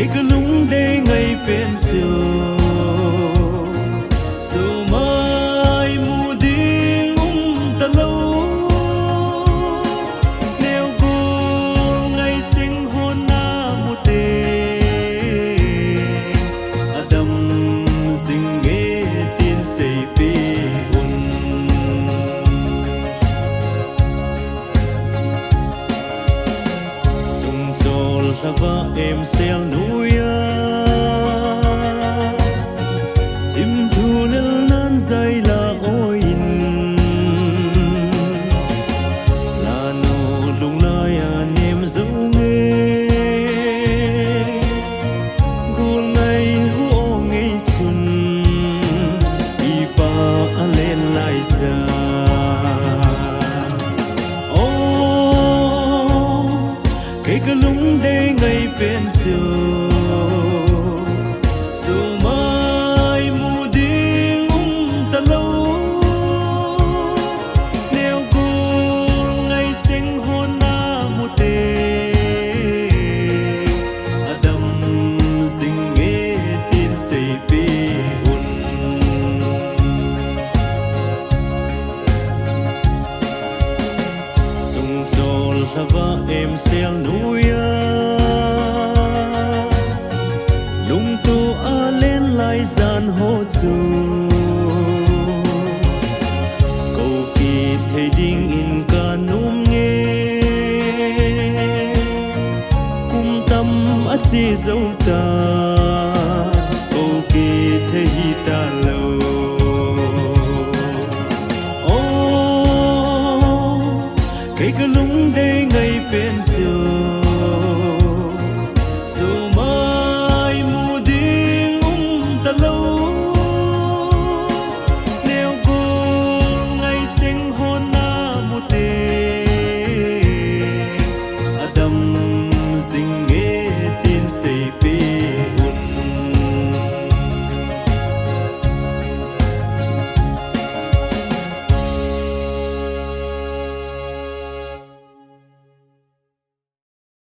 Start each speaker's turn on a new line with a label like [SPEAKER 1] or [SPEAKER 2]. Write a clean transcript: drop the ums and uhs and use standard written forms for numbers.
[SPEAKER 1] cái cứ lúng đây ngày bên chiều dù mai mù đi ngúng ta lâu nếu cô ngày chính hôn na mù tê đầm dình nghe tin say phê un chung chol hava em sel nuya im thu lel nan zai la oin la no lung la ya nem zo nghe gul ngai hu ngai chun i pa ale lai za o cái lung đây ngày bên chiều dù mai mù đi ngúng ta lâu nếu cô ngày chính hôn na mù tê đầm dình nghe tin say phê un chung chol hava em sel nuya lung tu a lên lại gian hô chu câu kỳ thầy đinh in ca nôm nghe cung tâm a chi dấu ta câu kỳ thầy ta